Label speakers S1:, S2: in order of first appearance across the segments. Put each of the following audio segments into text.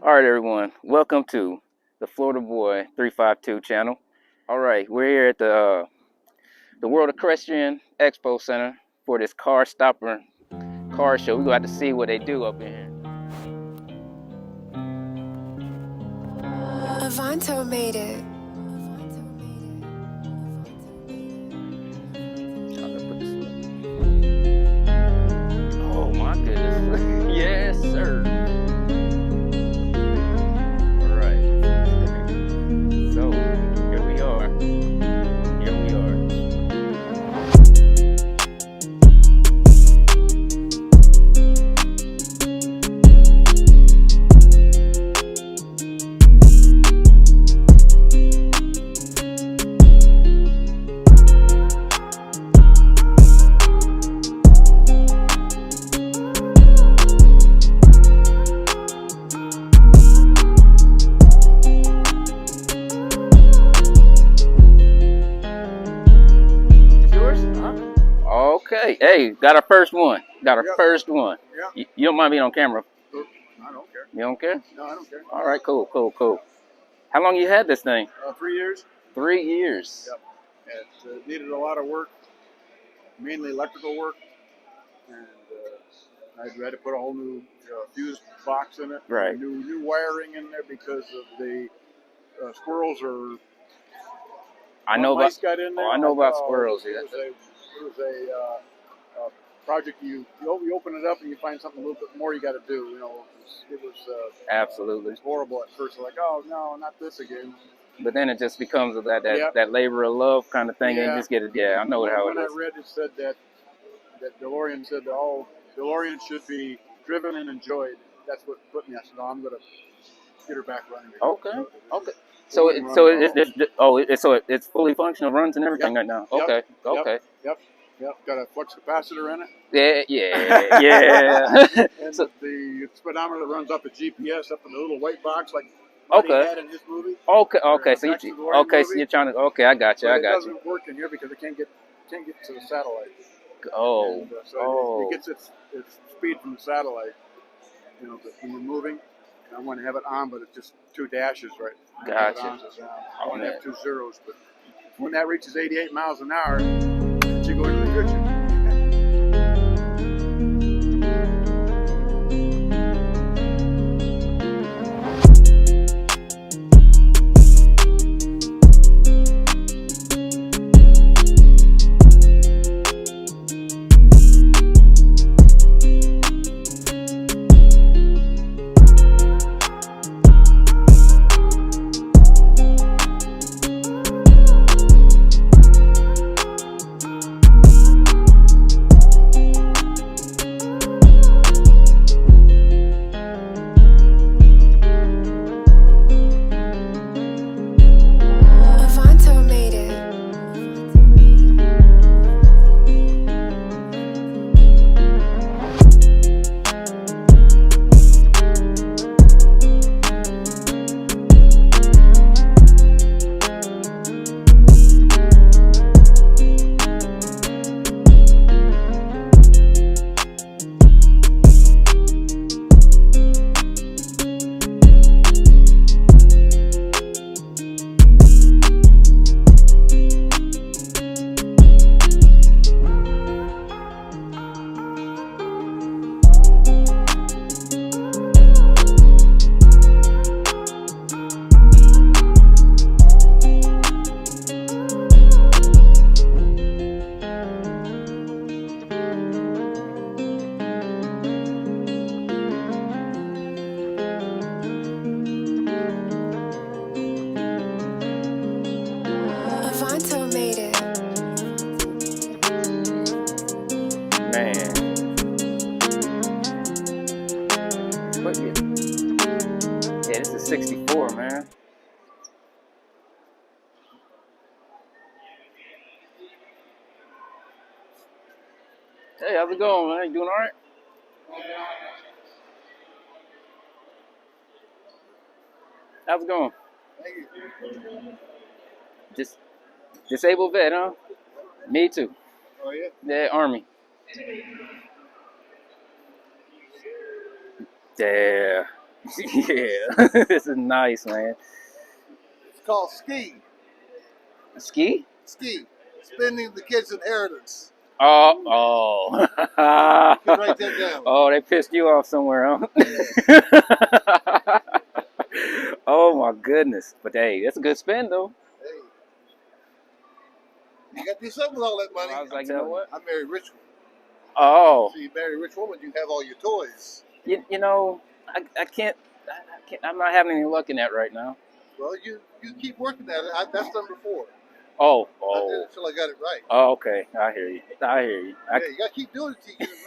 S1: All right, everyone. Welcome to the Florida Boy 352 channel. All right, we're here at the World Equestrian Center for this car stopper car show. We're going to have to see what they do up in here.
S2: Avanto made it.
S1: Oh my goodness. Yes, sir. All right. So, here we are. Okay, hey, got our first one. First one.
S3: Yep.
S1: You don't mind being on camera?
S3: I don't care.
S1: You don't care?
S3: No, I don't care.
S1: All right, cool. How long you had this thing?
S3: 3 years.
S1: 3 years.
S3: Yep. It needed a lot of work, mainly electrical work, and I had to put a whole new fuse box in it.
S1: Right.
S3: New wiring in there because of the squirrels are.
S1: I know
S3: mice
S1: about.
S3: got in there.
S1: Oh, I know about squirrels.
S3: It was a project. You open it up and you find something a little bit more you got to do. You know, it was
S1: Absolutely.
S3: It was horrible at first. Like, oh no, not this again.
S1: But then it just becomes that labor of love kind of thing, and you just get it. Yeah, I know how it is.
S3: When I read it said that DeLorean said all DeLoreans should be driven and enjoyed. That's what put me. I said, no, I'm gonna get her back running again.
S1: Okay. So it's fully functional, runs and everything right now. Okay.
S3: Yep. Got a flux capacitor in it.
S1: Yeah.
S3: And the speedometer runs up a GPS up in the little white box like he had in his movie.
S1: Okay. So you're trying to. Okay, I got you.
S3: It doesn't work in here because it can't get to the satellite.
S1: It
S3: gets its speed from the satellite. You know, when you're moving. I want to have it on, but it's just 2 dashes, right?
S1: Gotcha.
S3: I want to have 2 zeros, but when that reaches 88 miles an hour, you go into the future.
S2: Avanto made it.
S1: Man. Yeah, this is 64, man. Hey, how's it going, man? You doing all right? How's it going?
S3: Thank you.
S1: Just disabled vet, huh? Me too.
S3: Oh, yeah?
S1: Yeah, Army. Yeah. Yeah, this is nice, man.
S3: It's called ski.
S1: Ski?
S3: Ski. Spending the kids' inheritance.
S1: Oh.
S3: You can write that down.
S1: Oh, they pissed you off somewhere, huh? Oh my goodness. But hey, that's a good spend though.
S3: Hey. You got to do something with all that money.
S1: I was like, you know what?
S3: I married a rich woman.
S1: Oh.
S3: So you marry a rich woman, you have all your toys.
S1: You know, I can't, I'm not having any luck in that right now.
S3: Well, you keep working at it. That's number 4.
S1: Oh.
S3: I did it until I got it right.
S1: Oh, okay. I hear you.
S3: Yeah, you got to keep doing it until you get it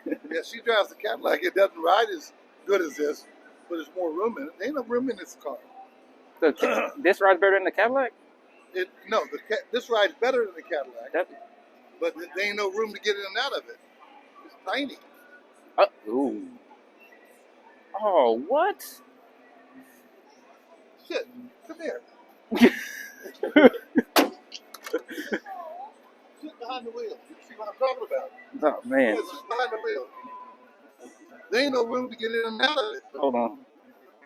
S3: right. Yeah, she drives the Cadillac. It doesn't ride as good as this, but there's more room in it. There ain't no room in this car.
S1: This ride's better than the Cadillac?
S3: This ride's better than the Cadillac,
S1: That,
S3: but there ain't no room to get in and out of it. It's tiny.
S1: ooh. Oh, what?
S3: Shit, come here. Sit behind the wheel. You see what I'm talking about?
S1: Oh, man.
S3: Yeah, sit behind the wheel. There ain't no room to get in and out of it.
S1: Hold on.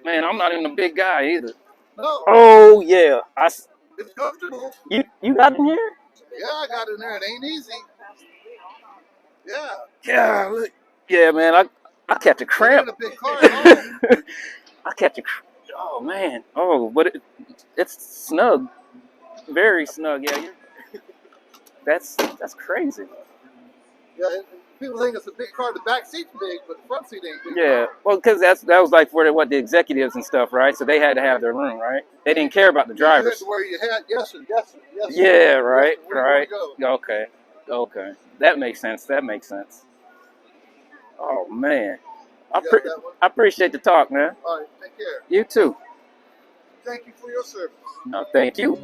S1: Man, I'm not even a big guy either.
S3: No.
S1: Oh, yeah.
S3: It's comfortable.
S1: You got in here?
S3: Yeah, I got in there. It ain't easy. Yeah.
S1: Yeah, look. Yeah, man, I catch a cramp.
S3: It ain't a big car at all.
S1: I catch a cramp. Oh, man. Oh, but it's snug. Very snug. Yeah, that's crazy.
S3: Yeah, people think it's a big car. The back seat's big, but the front seat ain't big.
S1: Yeah, well, because that was like for the executives and stuff, right? So they had to have their room, right? They didn't care about the drivers.
S3: You had to wear your hat. Yes, sir. Yes, sir. Yes, sir.
S1: Yeah, right,
S3: Yes, sir.
S1: right.
S3: Go?
S1: Okay. That makes sense. Oh man, I appreciate the talk, man.
S3: All right, take care.
S1: You too.
S3: Thank you for your service.
S1: No, thank you.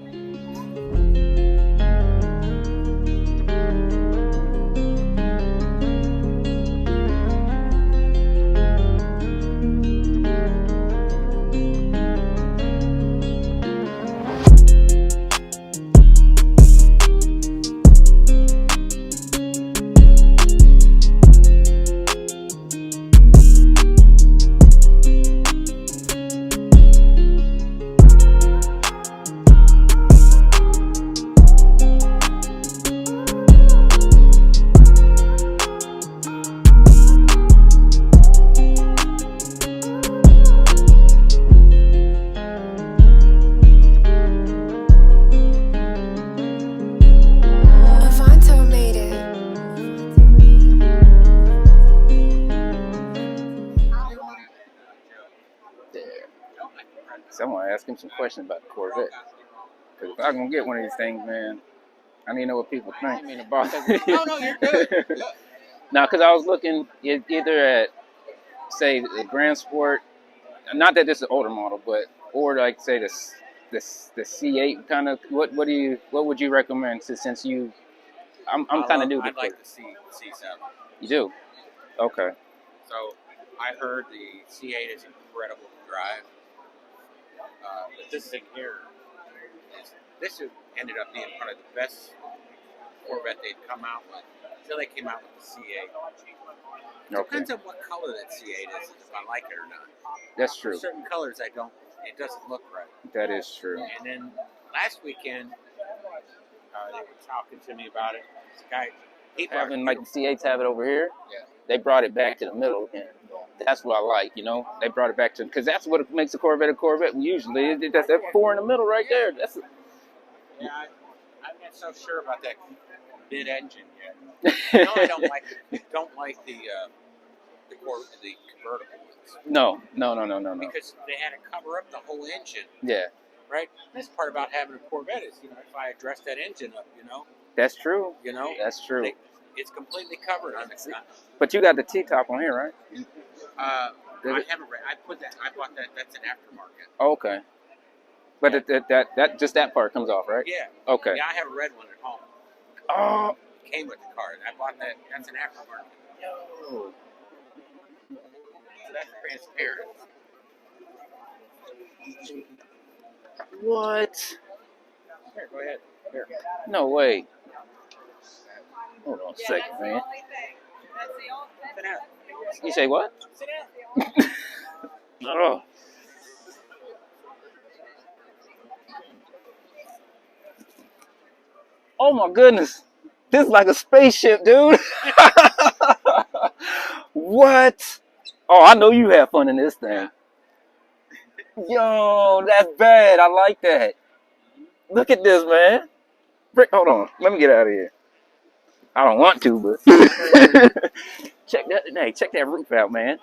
S1: So I want to ask him some questions about the Corvette. Because if I'm going to get one of these things, man, I need to know what people think. I mean, about
S3: No, you're good.
S1: Now, because I was looking either at, say, the Grand Sport, not that this is an older model, but, or like, say, the C8 kind of, what would you recommend since you, I'm kind of new to
S2: I'd like to see C7.
S1: You do? Okay.
S2: So I heard the C8 is incredible to drive. But this thing here, this ended up being one of the best Corvette they'd come out with until they came out with the C8. Depends on what color that C8 is, if I like it or not.
S1: That's true.
S2: For certain colors, it doesn't look right.
S1: That is true.
S2: And then last weekend, they were talking to me about it. This guy,
S1: having like the C8s have it over here.
S2: Yeah.
S1: They brought it back to the middle again. That's what I like, you know. They brought it back to, because that's what makes a Corvette a Corvette. Usually, that's that 4 in the middle right there.
S2: Yeah, I'm not so sure about that mid-engine yet. No, I don't like the convertible ones.
S1: No.
S2: Because they had to cover up the whole engine.
S1: Yeah.
S2: Right. This part about having a Corvette is, if I address that engine up,
S1: That's true. That's true.
S2: It's completely covered on the front.
S1: But you got the T-top on here, right?
S2: I haven't. I bought that. That's an aftermarket.
S1: Oh, okay. But that part comes off, right?
S2: Yeah.
S1: Okay.
S2: Yeah, I have a red one at home.
S1: Oh.
S2: It came with the car. I bought that. That's an aftermarket.
S1: No.
S2: So that's transparent.
S1: What?
S2: Here, go ahead. Here.
S1: No way. Hold on a second, man.
S2: Sit down.
S1: You say what?
S2: Sit down.
S1: Oh. Oh my goodness. This is like a spaceship, dude. What? Oh, I know you have fun in this thing. Yo, that's bad. I like that. Look at this, man. Rick, hold on. Let me get out of here. I don't want to, but check that. Hey, check that roof out, man.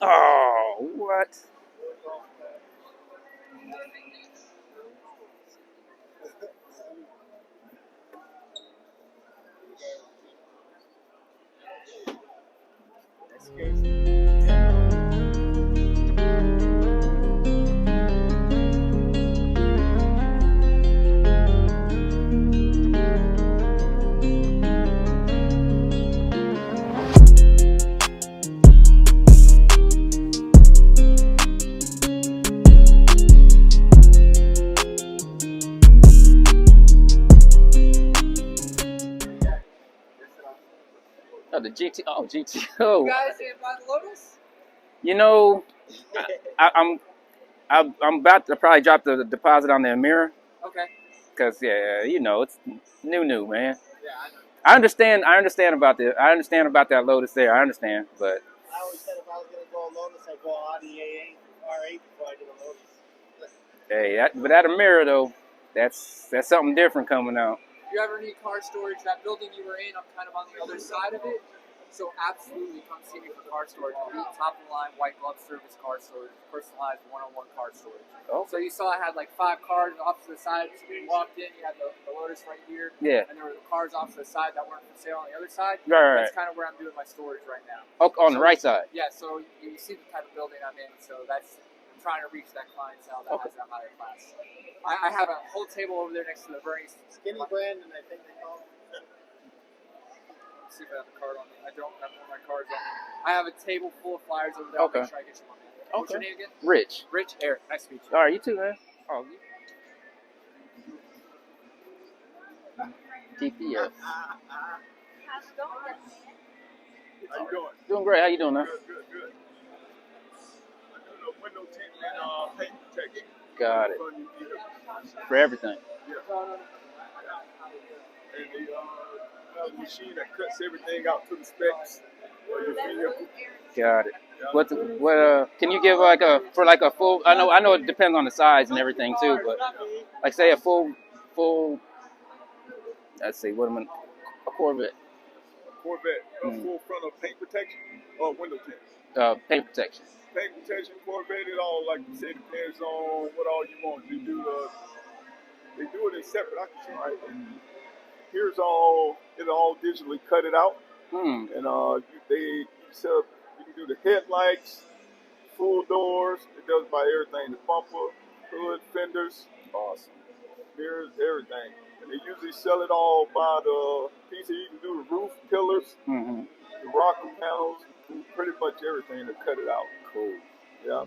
S1: Oh, what? Oh, the GT. Oh, GTO.
S4: You guys didn't buy the Lotus?
S1: You know, I'm about to probably drop the deposit on the mirror.
S4: Okay.
S1: Cause yeah, you know, it's new, man.
S4: Yeah, I know.
S1: I understand about that Lotus there. I understand, but
S5: I always said if I was gonna go a Lotus, I'd go Audi A8 R8 before I did a Lotus.
S1: hey, but at a mirror though, that's something different coming out.
S4: If you ever need car storage, that building you were in, I'm kind of on the other side of it. So absolutely come see me for car storage. Top of the line, white glove service car storage, personalized one-on-one car storage.
S1: Oh.
S4: So you saw I had like 5 cars off to the side. So you walked in, you had the Lotus right here.
S1: Yeah.
S4: And there were the cars off to the side that weren't for sale on the other side.
S1: Right.
S4: That's kind of where I'm doing my storage right now.
S1: Oh, on the right side.
S4: Yeah, so you see the type of building I'm in. So I'm trying to reach that clientele that has a higher class. I have a whole table over there next to the Burnyzz.
S5: Skinny brand, and I think they call it.
S4: See if I have a card on me. I don't have one of my cards on me. I have a table full of flyers over there. I'll make sure I get you one. What's your name again?
S1: Rich.
S4: Rich. Eric. Nice to meet you.
S1: All right, you too, man. Oh, TPS.
S6: How's it going?
S3: How you doing?
S1: Doing great. How you doing, man?
S3: Good. I do the window tint and paint protection.
S1: Got it. For everything.
S3: Yeah. And the machine that cuts everything out to the specs.
S1: Got it. What can you give like a full? I know it depends on the size and everything too, but like say a full. Let's see, what am I? A Corvette.
S3: Full frontal paint protection or window tint.
S1: Paint protection.
S3: Paint protection, Corvette, it all like you said depends on what all you want. They do it in separate occupancy, right? And here's all digitally cut it out. And you can do the headlights, full doors. It does by everything: the bumper, hood, fenders,
S1: Awesome.
S3: mirrors, everything. And they usually sell it all by the piece. You can do the roof, pillars, the rocker panels, pretty much everything to cut it out.
S1: Cool.
S3: Yeah.